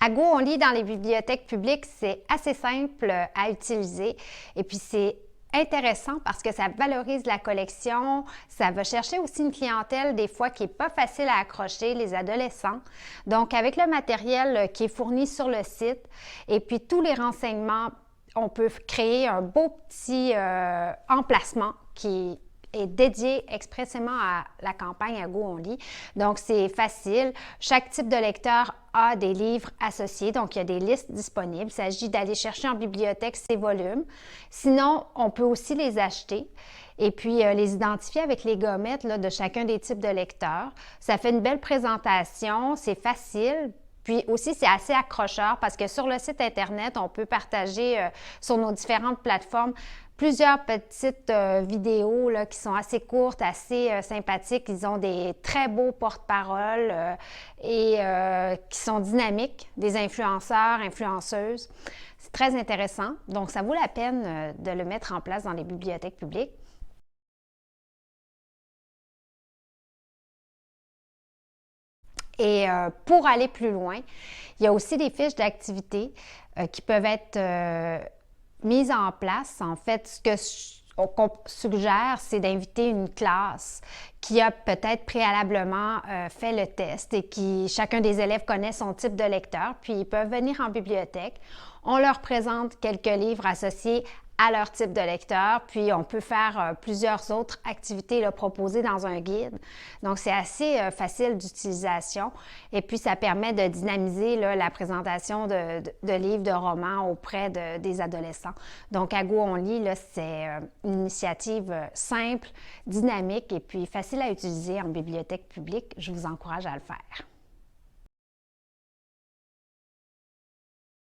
À Go on lit dans les bibliothèques publiques, c'est assez simple à utiliser et puis c'est intéressant parce que ça valorise la collection, ça va chercher aussi une clientèle des fois qui n'est pas facile à accrocher, les adolescents. Donc avec le matériel qui est fourni sur le site et puis tous les renseignements, on peut créer un beau petit emplacement qui est dédié expressément à la campagne à Go on lit. Donc, c'est facile. Chaque type de lecteur a des livres associés, donc il y a des listes disponibles. Il s'agit d'aller chercher en bibliothèque ces volumes. Sinon, on peut aussi les acheter et puis les identifier avec les gommettes là, de chacun des types de lecteurs. Ça fait une belle présentation, c'est facile. Puis aussi, c'est assez accrocheur parce que sur le site Internet, on peut partager sur nos différentes plateformes plusieurs petites vidéos là, qui sont assez courtes, assez sympathiques. Ils ont des très beaux porte-paroles et qui sont dynamiques, des influenceurs, influenceuses. C'est très intéressant. Donc, ça vaut la peine de le mettre en place dans les bibliothèques publiques. Et pour aller plus loin, il y a aussi des fiches d'activité qui peuvent être mise en place. En fait, ce qu'on suggère, c'est d'inviter une classe qui a peut-être préalablement fait le test et qui, chacun des élèves connaît son type de lecteur, puis ils peuvent venir en bibliothèque. On leur présente quelques livres associés à leur type de lecteur, puis on peut faire plusieurs autres activités là, proposées dans un guide. Donc, c'est assez facile d'utilisation et puis ça permet de dynamiser là, la présentation de livres, de romans auprès des adolescents. Donc, à Go on lit, c'est une initiative simple, dynamique et puis facile à utiliser en bibliothèque publique. Je vous encourage à le faire.